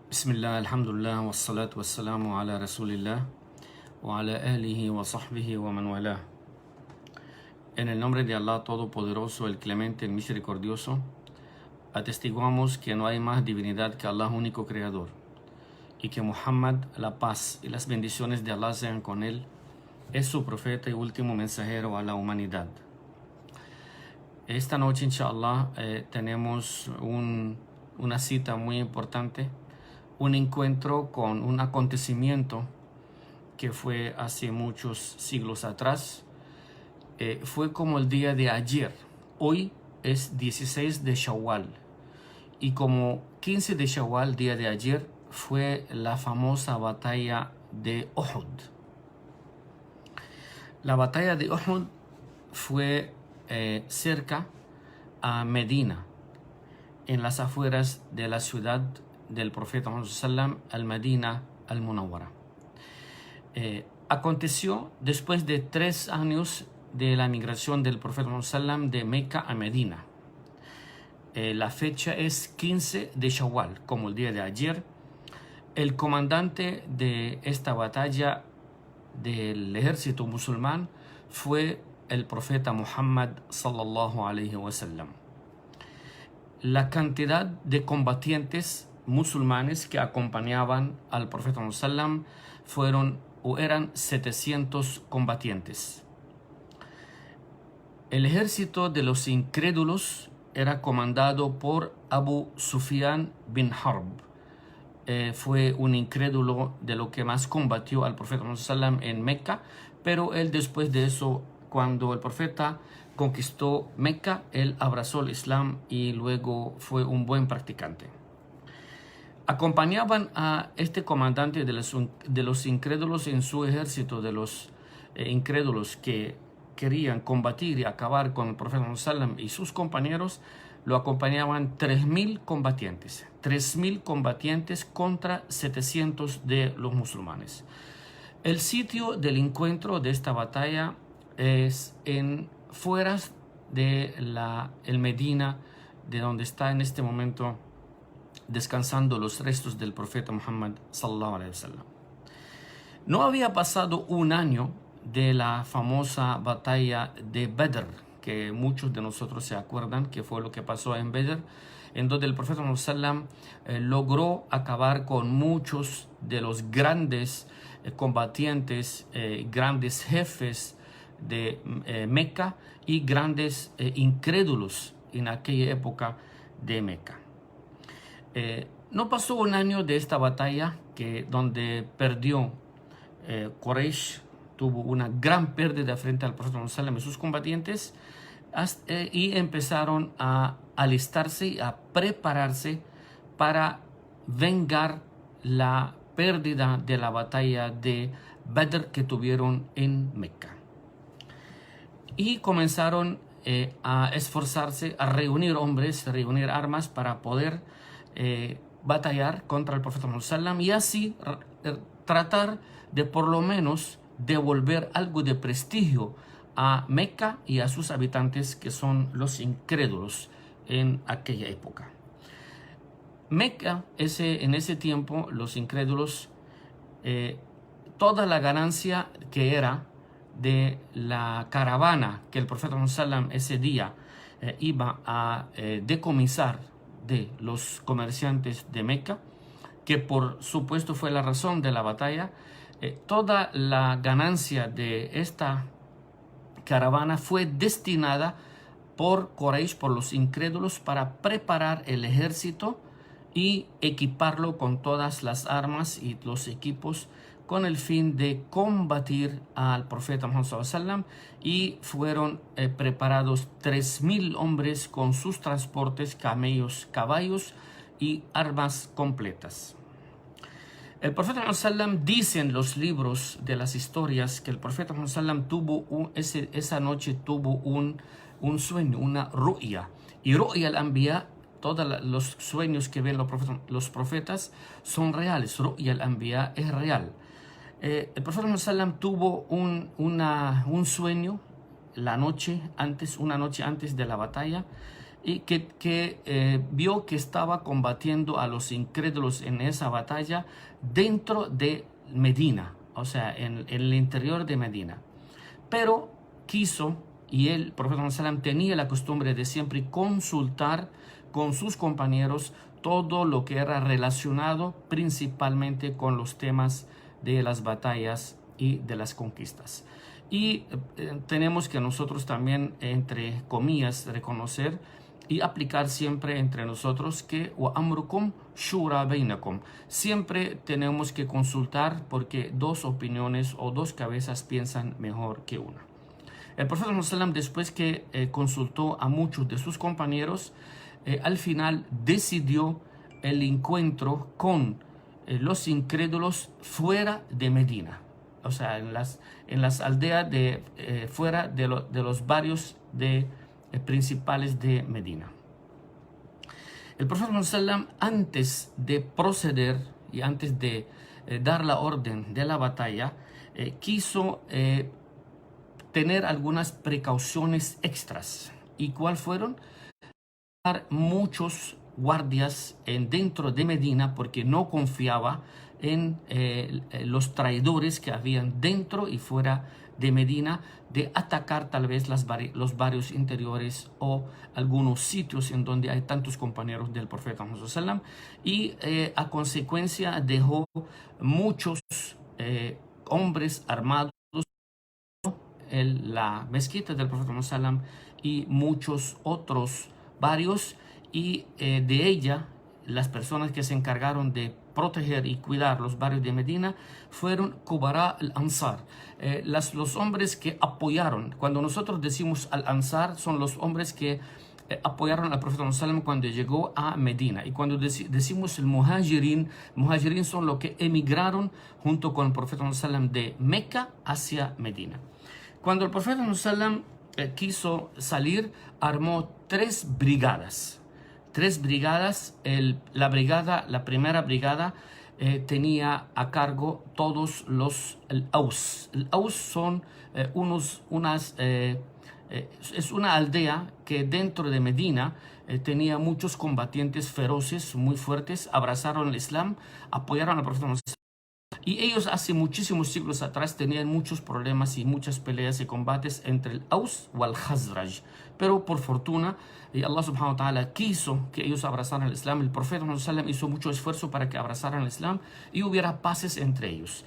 Bismillah, alhamdulillah, wassalatu wassalamu ala rasulillah wa ala alihi wa sahbihi wa man walah. En el nombre de Allah Todopoderoso, el Clemente, el Misericordioso, atestiguamos que no hay más divinidad que Allah, único Creador, y que Muhammad, la paz y las bendiciones de Allah sean con él, es su profeta y último mensajero a la humanidad. Esta noche, inshallah, tenemos una cita muy importante, un encuentro con un acontecimiento que fue hace muchos siglos atrás. Fue como el día de ayer. Hoy es 16 de Shawwal. Y como 15 de Shawwal, día de ayer, fue la famosa batalla de Uhud. La batalla de Uhud fue cerca a Medina, en las afueras de la ciudad del profeta Muhammad sallam, al-Medina al-Munawwara. Aconteció después de 3 años de la migración del profeta Muhammad sallam de Meca a Medina. La fecha es 15 de Shawwal, como el día de ayer. El comandante de esta batalla del ejército musulmán fue el profeta Muhammad sallallahu alaihi wasallam. La cantidad de combatientes musulmanes que acompañaban al profeta Muhammad sallam eran 700 combatientes. El ejército de los incrédulos era comandado por Abu Sufyan bin Harb. Fue un incrédulo de lo que más combatió al profeta Muhammad sallam en Meca, pero él después de eso, cuando el profeta conquistó Meca, él abrazó el Islam y luego fue un buen practicante. Acompañaban a este comandante de los incrédulos en su ejército, de los incrédulos que querían combatir y acabar con el profeta Muhammad sallam y sus compañeros. Lo acompañaban 3.000 combatientes, 3.000 combatientes contra 700 de los musulmanes. El sitio del encuentro de esta batalla es en fueras de el Medina, de donde está en este momento descansando los restos del profeta Muhammad sallallahu alaihi wasallam. No había pasado un año de la famosa batalla de Badr, que muchos de nosotros se acuerdan que fue lo que pasó en Badr, en donde el profeta Muhammad sallam logró acabar con muchos de los grandes combatientes, grandes jefes de Meca y grandes incrédulos en aquella época de Meca. No pasó un año de esta batalla donde perdió Quraysh, tuvo una gran pérdida frente al profeta Muhammad sallam y sus combatientes, y empezaron a alistarse y a prepararse para vengar la pérdida de la batalla de Badr que tuvieron en Meca. Y comenzaron a esforzarse, a reunir hombres, a reunir armas para poder batallar contra el profeta Muhammad sallam y así tratar de por lo menos devolver algo de prestigio a Meca y a sus habitantes, que son los incrédulos en aquella época. Meca, en ese tiempo, los incrédulos, toda la ganancia que era de la caravana que el profeta Muhammad sallam ese día iba a decomisar de los comerciantes de Meca, que por supuesto fue la razón de la batalla, toda la ganancia de esta caravana fue destinada por Quraysh, por los incrédulos, para preparar el ejército y equiparlo con todas las armas y los equipos con el fin de combatir al profeta Muhammad sallallahu alaihi wasallam, y fueron preparados 3.000 hombres con sus transportes, camellos, caballos y armas completas. El profeta Muhammad sallam dice en los libros de las historias que el profeta Muhammad sallam esa noche tuvo un sueño, una ru'ya. Y ru'ya al-anbiya, todos los sueños que ven los profetas son reales. Ru'ya al-anbiya es real. El profeta Muhammad sallam tuvo un sueño una noche antes de la batalla, y que vio que estaba combatiendo a los incrédulos en esa batalla dentro de Medina, o sea, en el interior de Medina. Pero quiso, y el profeta ﷺ tenía la costumbre de siempre consultar con sus compañeros todo lo que era relacionado principalmente con los temas de las batallas y de las conquistas. Y tenemos que nosotros también, entre comillas, reconocer y aplicar siempre entre nosotros que wa amrukum shura bainakum. Siempre tenemos que consultar porque dos opiniones o dos cabezas piensan mejor que una. El profeta ﷺ, después que consultó a muchos de sus compañeros, al final decidió el encuentro con los incrédulos fuera de Medina, o sea, en las aldeas fuera de los barrios principales de Medina. El profeta ﷺ, antes de proceder y antes de dar la orden de la batalla, quiso tener algunas precauciones extras. ¿Y cuáles fueron? Muchos guardias dentro de Medina porque no confiaba en los traidores que habían dentro y fuera de Medina de atacar tal vez los barrios interiores o algunos sitios en donde hay tantos compañeros del profeta Muhammad ﷺ, y a consecuencia dejó muchos hombres armados en la mezquita del profeta Muhammad ﷺ y muchos otros barrios, y de ella las personas que se encargaron de proteger y cuidar los barrios de Medina fueron Kubara al-Ansar, los hombres que apoyaron. Cuando nosotros decimos al-Ansar, son los hombres que apoyaron al profeta Muhammad cuando llegó a Medina. Y cuando decimos el Muhajirin son los que emigraron junto con el profeta Muhammad de Meca hacia Medina. Cuando el profeta Muhammad quiso salir, armó tres brigadas. La primera brigada tenía a cargo todos los Aus. El Aus son es una aldea que dentro de Medina tenía muchos combatientes feroces, muy fuertes, abrazaron el Islam, apoyaron al profeta Muhammad. Y ellos hace muchísimos siglos atrás tenían muchos problemas y muchas peleas y combates entre el Aus y el Khazraj. Pero por fortuna, Allah subhanahu wa ta'ala quiso que ellos abrazaran el Islam. El profeta Muhammad hizo mucho esfuerzo para que abrazaran el Islam y hubiera paces entre ellos.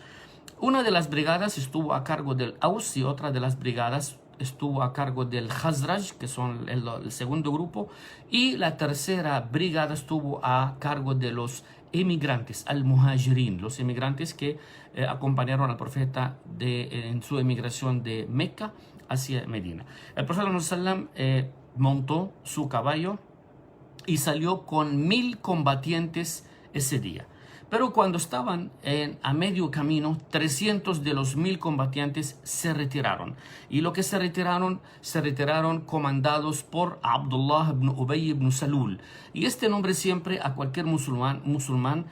Una de las brigadas estuvo a cargo del Aus y otra de las brigadas estuvo a cargo del Khazraj, que son el segundo grupo, y la tercera brigada estuvo a cargo de los emigrantes, al-Muhajirin, los emigrantes que acompañaron al profeta en su emigración de Meca hacia Medina. El profeta Muhammad montó su caballo y salió con 1000 combatientes ese día. Pero cuando estaban a medio camino, 300 de los 1000 combatientes se retiraron. Y lo que se retiraron comandados por Abdullah ibn Ubay ibn Salul. Y este nombre siempre a cualquier musulmán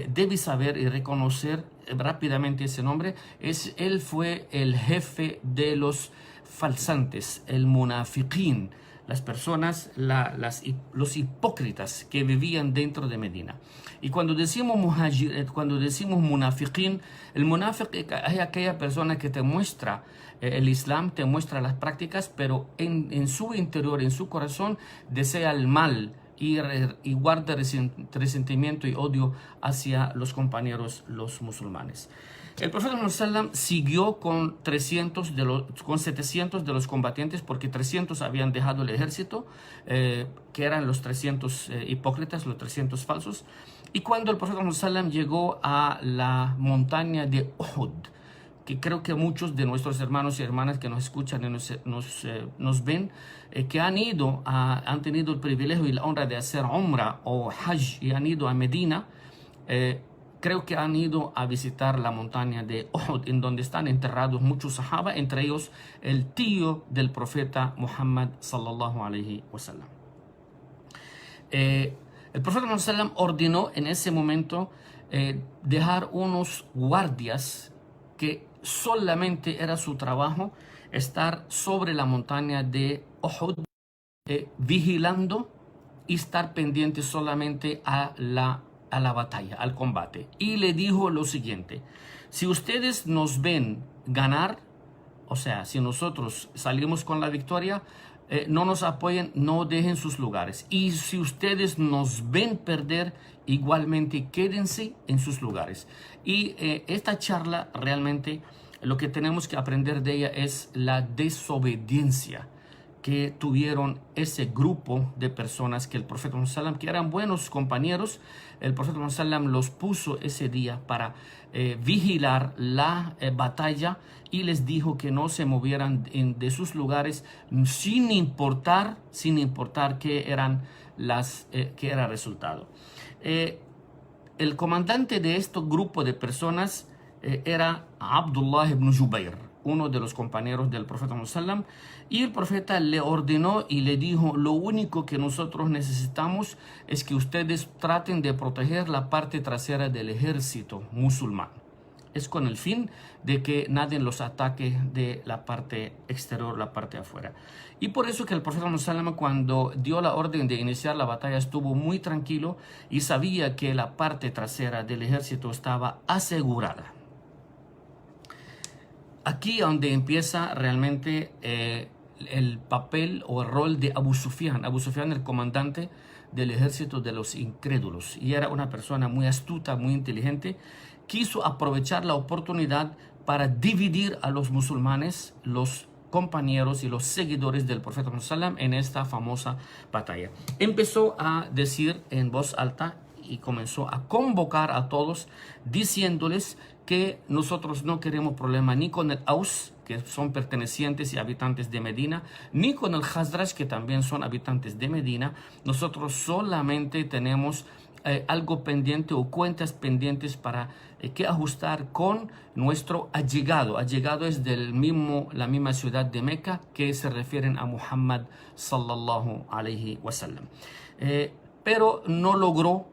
debe saber y reconocer rápidamente ese nombre. Él fue el jefe de los falsantes, el munafiqín, las personas, los hipócritas que vivían dentro de Medina. Y cuando decimos munafiqín, el munafiq es aquella persona que te muestra el Islam, te muestra las prácticas, pero en su interior, en su corazón, desea el mal y guarda resentimiento y odio hacia los compañeros, los musulmanes. El profeta Muhammad siguió con 700 de los combatientes, porque 300 habían dejado el ejército, que eran los 300 hipócritas, los 300 falsos. Y cuando el profeta Muhammad llegó a la montaña de Uhud, que creo que muchos de nuestros hermanos y hermanas que nos escuchan y nos ven, que han tenido el privilegio y la honra de hacer Umrah o Hajj y han ido a Medina, creo que han ido a visitar la montaña de Uhud, en donde están enterrados muchos sahaba, entre ellos el tío del profeta Muhammad sallallahu alaihi wasallam. El profeta Muhammad ordenó en ese momento dejar unos guardias que solamente era su trabajo estar sobre la montaña de Uhud vigilando y estar pendientes solamente a la batalla, al combate. Y le dijo lo siguiente: si ustedes nos ven ganar, o sea, si nosotros salimos con la victoria, no nos apoyen, no dejen sus lugares. Y si ustedes nos ven perder, igualmente quédense en sus lugares. Y esta charla realmente lo que tenemos que aprender de ella es la desobediencia que tuvieron ese grupo de personas que el profeta Muhammad, que eran buenos compañeros. El profeta Muhammad los puso ese día para vigilar la batalla, y les dijo que no se movieran de sus lugares sin importar qué eran qué era el resultado. El comandante de este grupo de personas era Abdullah ibn Jubayr, uno de los compañeros del profeta Muhammad, y el profeta le ordenó y le dijo: lo único que nosotros necesitamos es que ustedes traten de proteger la parte trasera del ejército musulmán. Es con el fin de que nadie los ataque de la parte exterior, la parte afuera. Y por eso que el profeta Muhammad, cuando dio la orden de iniciar la batalla, estuvo muy tranquilo y sabía que la parte trasera del ejército estaba asegurada. Aquí donde empieza realmente el papel o el rol de Abu Sufyan. Abu Sufyan, el comandante del ejército de los incrédulos, y era una persona muy astuta, muy inteligente. Quiso aprovechar la oportunidad para dividir a los musulmanes, los compañeros y los seguidores del profeta Muhammad, en esta famosa batalla. Empezó a decir en voz alta y comenzó a convocar a todos, diciéndoles que nosotros no queremos problema ni con el Aus, que son pertenecientes y habitantes de Medina, ni con el Khazraj, que también son habitantes de Medina. Nosotros solamente tenemos algo pendiente o cuentas pendientes para que ajustar con nuestro allegado. Allegado es la misma ciudad de Meca, que se refieren a Muhammad sallallahu alayhi wa sallam. Pero no logró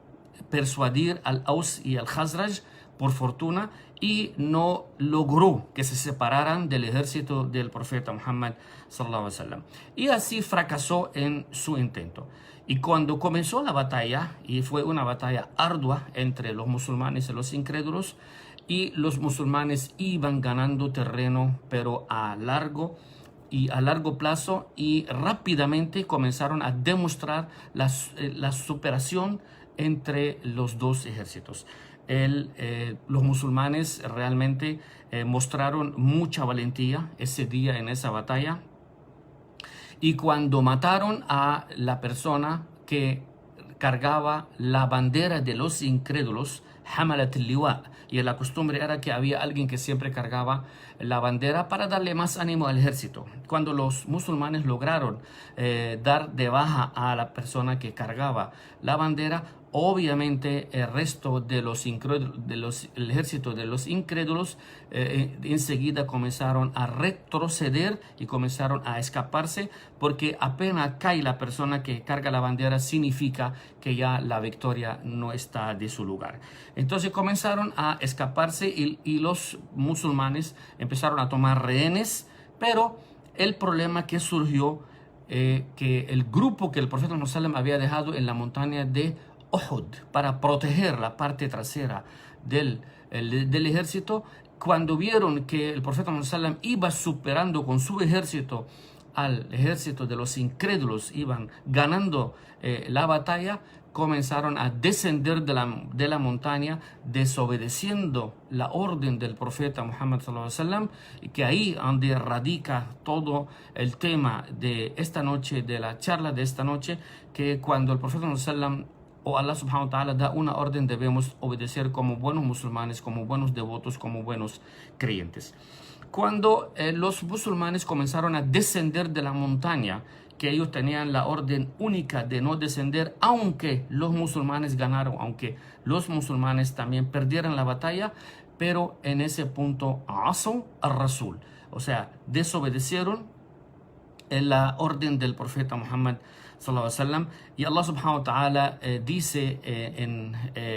persuadir al Aus y al Khazraj, por fortuna, y no logró que se separaran del ejército del profeta Muhammad sallallahu alaihi wasallam. Y así fracasó en su intento. Y cuando comenzó la batalla, y fue una batalla ardua entre los musulmanes y los incrédulos, y los musulmanes iban ganando terreno, pero a largo plazo, y rápidamente comenzaron a demostrar la superación entre los dos ejércitos. Los musulmanes realmente mostraron mucha valentía ese día en esa batalla, y cuando mataron a la persona que cargaba la bandera de los incrédulos, Hamalat al-Liwa, y la costumbre era que había alguien que siempre cargaba la bandera para darle más ánimo al ejército. Cuando los musulmanes lograron dar de baja a la persona que cargaba la bandera, obviamente el resto de el ejército de los incrédulos enseguida comenzaron a retroceder y comenzaron a escaparse, porque apenas cae la persona que carga la bandera, significa que ya la victoria no está de su lugar. Entonces comenzaron a escaparse, y los musulmanes empezaron a tomar rehenes. Pero el problema que surgió, que el grupo que el profeta Muhammad había dejado en la montaña de Uhud para proteger la parte trasera del ejército, cuando vieron que el profeta Muhammad iba superando con su ejército al ejército de los incrédulos, iban ganando la batalla, comenzaron a descender de la montaña, desobedeciendo la orden del profeta Muhammad sallallahu alaihi wasallam, y que ahí donde radica todo el tema de esta noche, de la charla de esta noche, que cuando el profeta sallallahu alaihi wasallam o Allah subhanahu wa ta'ala da una orden, debemos obedecer como buenos musulmanes, como buenos devotos, como buenos creyentes. Cuando los musulmanes comenzaron a descender de la montaña, que ellos tenían la orden única de no descender, aunque los musulmanes ganaron, aunque los musulmanes también perdieran la batalla, pero en ese punto asaw ar-rasul, o sea, desobedecieron la orden del profeta Muhammad sallallahu alaihi wasallam. Y Allah subhanahu wa ta'ala dice en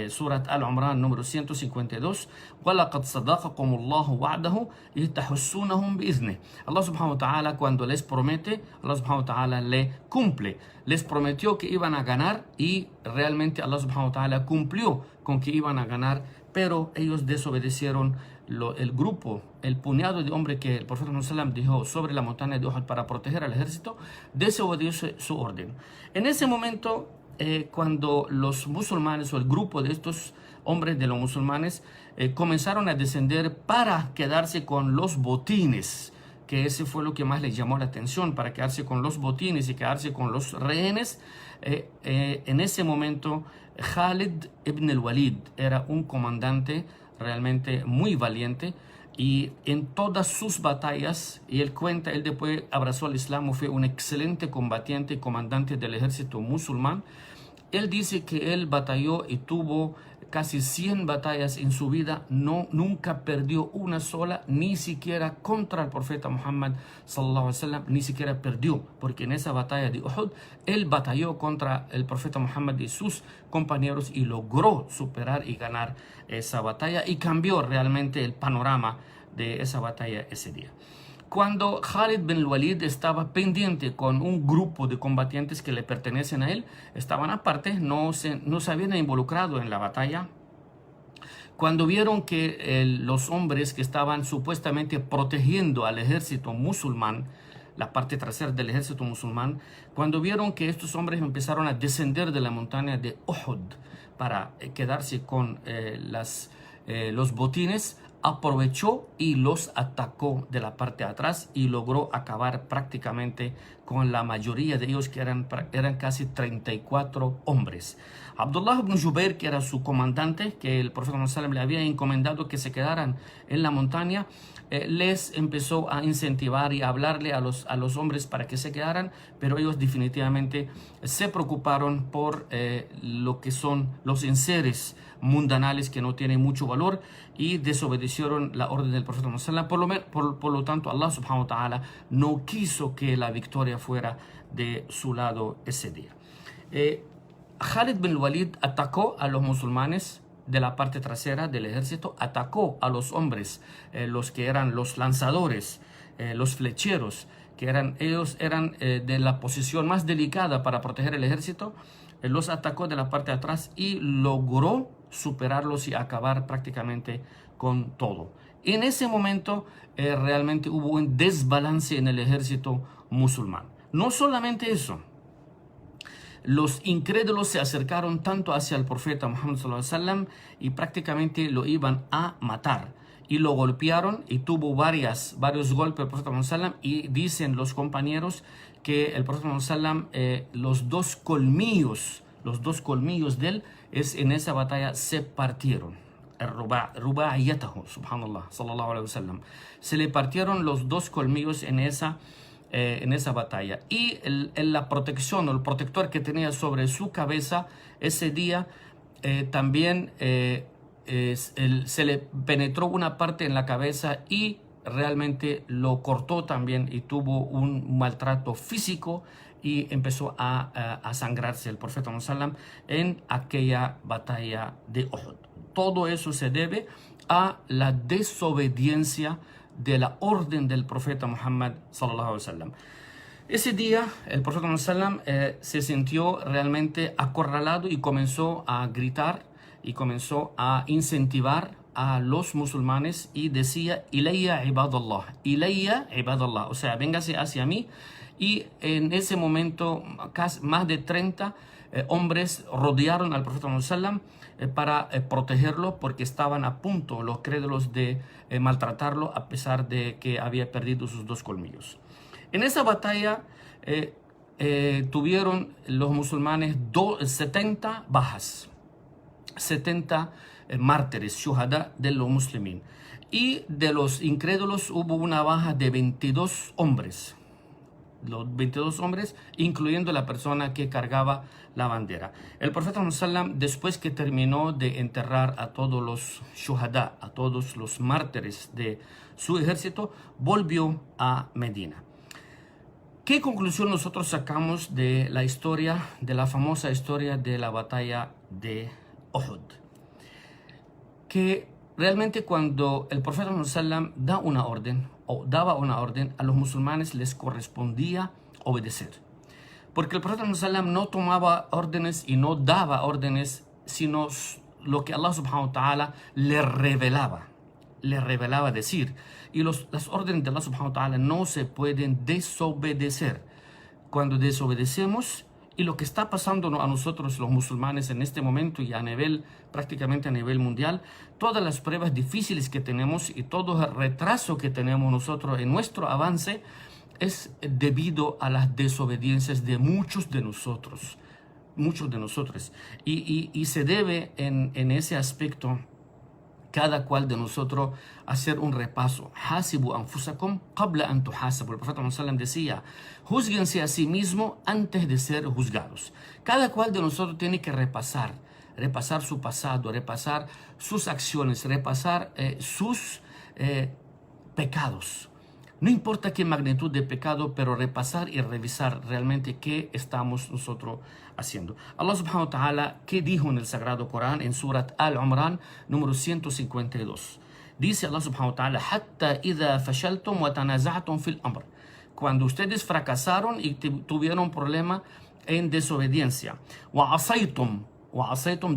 Surat Al-Imran número 152, وَلَقَدْ صَدَقَكُمُ اللَّهُ وَعْدَهُ إِذْ تَحُسُّونَهُم بِإِذْنِهِ. Allah subhanahu wa ta'ala cuando les promete, Allah subhanahu wa ta'ala le cumple. Les prometió que iban a ganar y realmente Allah subhanahu wa ta'ala cumplió con que iban a ganar, pero ellos desobedecieron. El grupo, el puñado de hombres que el profeta Muhammad dejó sobre la montaña de Uhud para proteger al ejército, desobedeció su orden. En ese momento, cuando los musulmanes o el grupo de estos hombres de los musulmanes comenzaron a descender para quedarse con los botines, que ese fue lo que más les llamó la atención, para quedarse con los botines y quedarse con los rehenes, en ese momento Khalid ibn al-Walid era un comandante realmente muy valiente, y en todas sus batallas, y él cuenta, él después abrazó al Islam, fue un excelente combatiente y comandante del ejército musulmán. Él dice que él batalló y tuvo casi 100 batallas en su vida, nunca perdió una sola, ni siquiera contra el profeta Muhammad sallallahu alaihi wasallam, ni siquiera perdió, porque en esa batalla de Uhud él batalló contra el profeta Muhammad y sus compañeros y logró superar y ganar esa batalla, y cambió realmente el panorama de esa batalla ese día. Cuando Khalid bin Walid estaba pendiente con un grupo de combatientes que le pertenecen a él, estaban aparte, no se habían involucrado en la batalla. Cuando vieron que los hombres que estaban supuestamente protegiendo al ejército musulmán, la parte trasera del ejército musulmán, cuando vieron que estos hombres empezaron a descender de la montaña de Uhud para quedarse con los botines, aprovechó y los atacó de la parte de atrás y logró acabar prácticamente con la mayoría de ellos, que eran casi 34 hombres. Abdullah ibn Jubair, que era su comandante, que el profeta Muhammad le había encomendado que se quedaran en la montaña, les empezó a incentivar y a hablarle a los hombres para que se quedaran, pero ellos definitivamente se preocuparon por lo que son los enseres mundanales que no tienen mucho valor, y desobedecieron la orden del profeta Muhammad. Por lo tanto, Allah subhanahu wa ta'ala no quiso que la victoria fuera de su lado ese día. Khalid bin Walid atacó a los musulmanes de la parte trasera del ejército, atacó a los hombres, los que eran los lanzadores, los flecheros, que ellos eran de la posición más delicada para proteger el ejército. Los atacó de la parte de atrás y logró superarlos y acabar prácticamente con todo. En ese momento realmente hubo un desbalance en el ejército musulmán. No solamente eso, los incrédulos se acercaron tanto hacia el profeta Muhammad sallallahu alaihi wasallam y prácticamente lo iban a matar, y lo golpearon, y tuvo varios golpes el profeta Muhammad sallallahu alaihi wasallam, y dicen los compañeros que el profeta Muhammad sallallahu alaihi wasallam, los dos colmillos de él en esa batalla se partieron. Subhanallah, sallallahu alaihi wasallam. Se le partieron los dos colmillos en esa batalla, y la protección o el protector que tenía sobre su cabeza ese día también se le penetró una parte en la cabeza y realmente lo cortó también, y tuvo un maltrato físico y empezó a sangrarse el profeta Muhammad en aquella batalla de Uhud. Todo eso se debe a la desobediencia de la orden del profeta Muhammad sallallahu alaihi wasallam. Ese día el profeta Muhammad sallallahu alaihi wasallam se sintió realmente acorralado y comenzó a gritar y comenzó a incentivar a los musulmanes y decía: Ilayya ibadallah, o sea, véngase hacia mí. Y en ese momento más de 30 hombres rodearon al profeta Muhammad sallallahu alaihi wasallam para protegerlo, porque estaban a punto los crédulos de maltratarlo, a pesar de que había perdido sus dos colmillos. En esa batalla tuvieron los musulmanes 70 bajas, 70 mártires, shuhada de los muslimin, y de los incrédulos hubo una baja de 22 hombres. Los 22 hombres, incluyendo la persona que cargaba la bandera. El profeta Muhammad, después que terminó de enterrar a todos los shuhada, a todos los mártires de su ejército, volvió a Medina. ¿Qué conclusión nosotros sacamos de la historia, de la famosa historia de la batalla de Uhud? Que realmente cuando el profeta ﷺ da una orden o daba una orden, a los musulmanes les correspondía obedecer. Porque el profeta ﷺ no tomaba órdenes y no daba órdenes, sino lo que Allah subhanahu wa ta'ala le revelaba decir. Y las órdenes de Allah subhanahu wa ta'ala no se pueden desobedecer. Cuando desobedecemos, y lo que está pasando a nosotros los musulmanes en este momento y prácticamente a nivel mundial, todas las pruebas difíciles que tenemos y todo el retraso que tenemos nosotros en nuestro avance es debido a las desobediencias de muchos de nosotros. Y se debe en ese aspecto cada cual de nosotros hacer un repaso. Hasibu anfusakum qabla an tuhasabu. El profeta ﷺ decía, júzguense a sí mismo antes de ser juzgados. Cada cual de nosotros tiene que repasar su pasado, repasar sus acciones, repasar sus pecados. No importa qué magnitud de pecado, pero repasar y revisar realmente qué estamos nosotros haciendo. Allah subhanahu wa ta'ala, ¿qué dijo en el Sagrado Corán en Surat Al-Imran, número 152? Dice Allah subhanahu wa ta'ala, Hatta idha fashaltum wa tanaza'tum fil amr. Cuando ustedes fracasaron y tuvieron problema en desobediencia. Wa asaytum,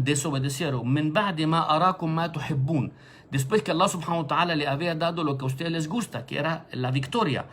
desobedecieron. Min ba'di ma arakum ma tuhibbun. Después que Allah subhanahu wa ta'ala le había dado lo que a ustedes les gusta, que era la victoria.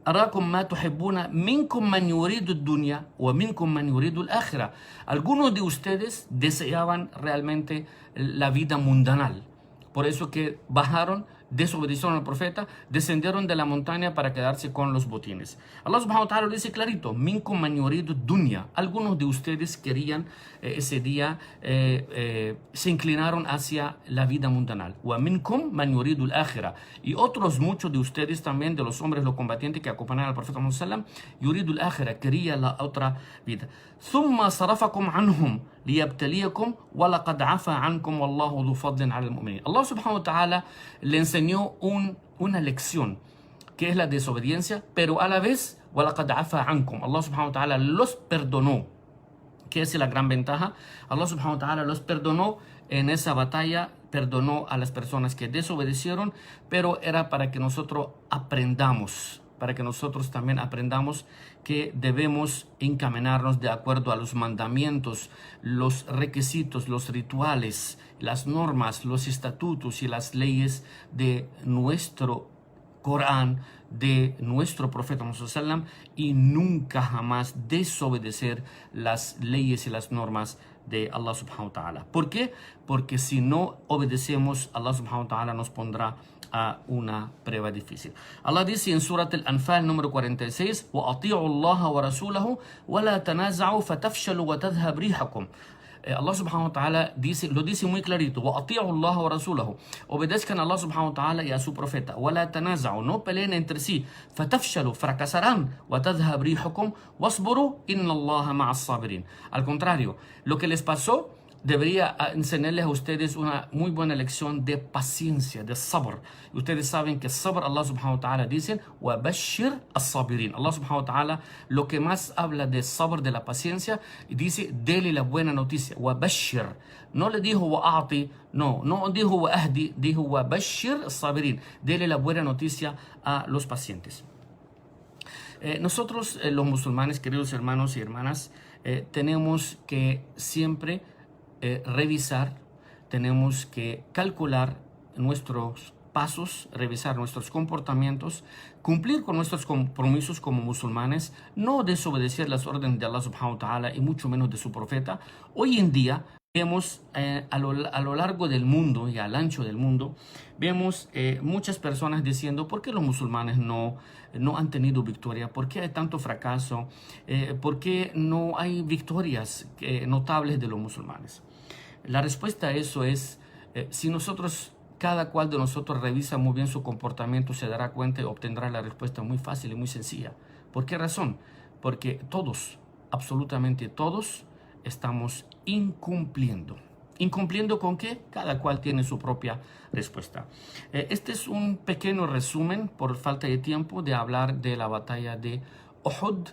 Arakum ma tuhibbuna minkum man yuridu ad-dunya wa minkum man yuridu al-akhirah. Algunos de ustedes deseaban realmente la vida mundanal. Por eso que bajaron, desobedecieron al profeta, descendieron de la montaña para quedarse con los botines. Allah subhanahu wa ta'ala lo dice clarito, minkum man yuridu dunya. Algunos de ustedes querían ese día, se inclinaron hacia la vida mundanal. Wa minkum man yuridu al-akhirah. Y otros muchos de ustedes también, de los hombres, los combatientes que acompañaban al profeta Muhammad sallam, yuridu al-akhirah, quería la otra vida. Thumma sarafakum anhum liyabtaliyakum wa laqad afa ankum wallahu dhu fadlin 'ala al-mu'minin. Allah subhanahu wa ta'ala le enseñó una lección, que es la desobediencia, pero a la vez, وَلَقَدْ عَفَا عَنْكُمْ. Allah subhanahu wa ta'ala los perdonó. ¿Qué es la gran ventaja? Allah subhanahu wa ta'ala los perdonó en esa batalla, perdonó a las personas que desobedecieron, pero era para que nosotros aprendamos, para que nosotros también aprendamos que debemos encaminarnos de acuerdo a los mandamientos, los requisitos, los rituales, las normas, los estatutos y las leyes de nuestro Corán, de nuestro profeta Muhammad sallam, y nunca jamás desobedecer las leyes y las normas de Allah subhanahu wa ta'ala. ¿Por qué? Porque si no obedecemos, Allah subhanahu wa ta'ala nos pondrá a una prueba difícil. Allah dice en Surat Al-Anfal número 46, وَأَطِيعُوا اللَّهَ وَرَسُولَهُ وَلَا تَنَازَعُوا فَتَفْشَلُوا وَتَذْهَبْ رِيحَكُمْ. Allah subhanahu wa ta'ala lo dice muy clarito, وَأَطِيعُوا اللَّهَ وَرَسُولَهُ. Obedezcan a Allah subhanahu wa ta'ala y a su profeta. وَلَا تَنَازَعُوا, no peleen entre sí. فَتَفْشَلُوا, fracasarán. وَتَذْهَبْ رِيحُكُمْ وَاصْبُرُوا إِنَّ اللَّهَ مَعَ الصَّابِرِينَ. Al contrario, lo que les pasó debería enseñarles a ustedes una muy buena lección de paciencia, de sabr. Y ustedes saben que sabr, Allah subhanahu wa ta'ala dice, وَبَشِّرْ الصَّابِرِينَ. Allah subhanahu wa ta'ala lo que más habla de sabr, de la paciencia, y dice, dele la buena noticia. وَبَشِّرْ. No le dijo وَأَعْطِ, no dijo وَأَهْدِ, dijo وَبَشِّرْ الصَّابِرِينَ. Dele la buena noticia a los pacientes. Nosotros, los musulmanes, queridos hermanos y hermanas, tenemos que siempre revisar, tenemos que calcular nuestros pasos, revisar nuestros comportamientos, cumplir con nuestros compromisos como musulmanes, no desobedecer las órdenes de Allah subhanahu wa ta'ala y mucho menos de su profeta. Hoy en día vemos a lo largo del mundo y al ancho del mundo, vemos muchas personas diciendo, ¿por qué los musulmanes no han tenido victoria? ¿Por qué hay tanto fracaso? ¿Por qué no hay victorias notables de los musulmanes? La respuesta a eso es, si cada cual de nosotros revisa muy bien su comportamiento, se dará cuenta y obtendrá la respuesta muy fácil y muy sencilla. ¿Por qué razón? Porque todos, absolutamente todos, estamos incumpliendo. ¿Incumpliendo con qué? Cada cual tiene su propia respuesta. Este es un pequeño resumen, por falta de tiempo, de hablar de la batalla de Uhud,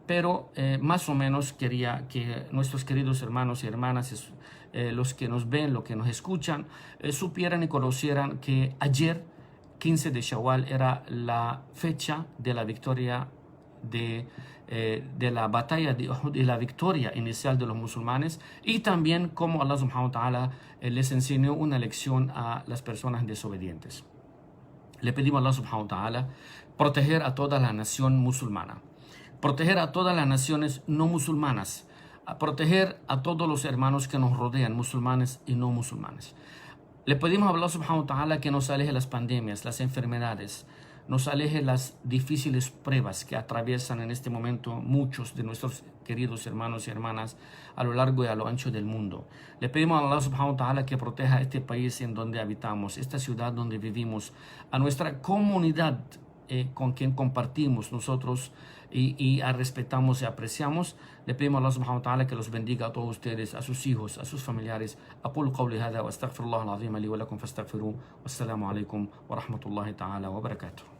pero más o menos quería que nuestros queridos hermanos y hermanas, los que nos ven, los que nos escuchan, supieran y conocieran que ayer, 15 de Shawwal, era la fecha de la victoria de la batalla de Uhud y la victoria inicial de los musulmanes, y también como Allah subhanahu wa ta'ala les enseñó una lección a las personas desobedientes. Le pedimos a Allah subhanahu wa ta'ala proteger a toda la nación musulmana, proteger a todas las naciones no musulmanas, a proteger a todos los hermanos que nos rodean, musulmanes y no musulmanes. Le pedimos a Allah subhanahu wa ta'ala que nos aleje las pandemias, las enfermedades, nos aleje las difíciles pruebas que atraviesan en este momento muchos de nuestros queridos hermanos y hermanas a lo largo y a lo ancho del mundo. Le pedimos a Allah subhanahu wa ta'ala que proteja este país en donde habitamos, esta ciudad donde vivimos, a nuestra comunidad con quien compartimos nosotros y respetamos y apreciamos. Le pedimos a Allah subhanahu wa ta'ala que los bendiga a todos ustedes, a sus hijos, a sus familiares. أقول قولي هذا وأستغفر الله العظيم لي ولكم فاستغفروه والسلام عليكم ورحمة الله تعالى وبركاته.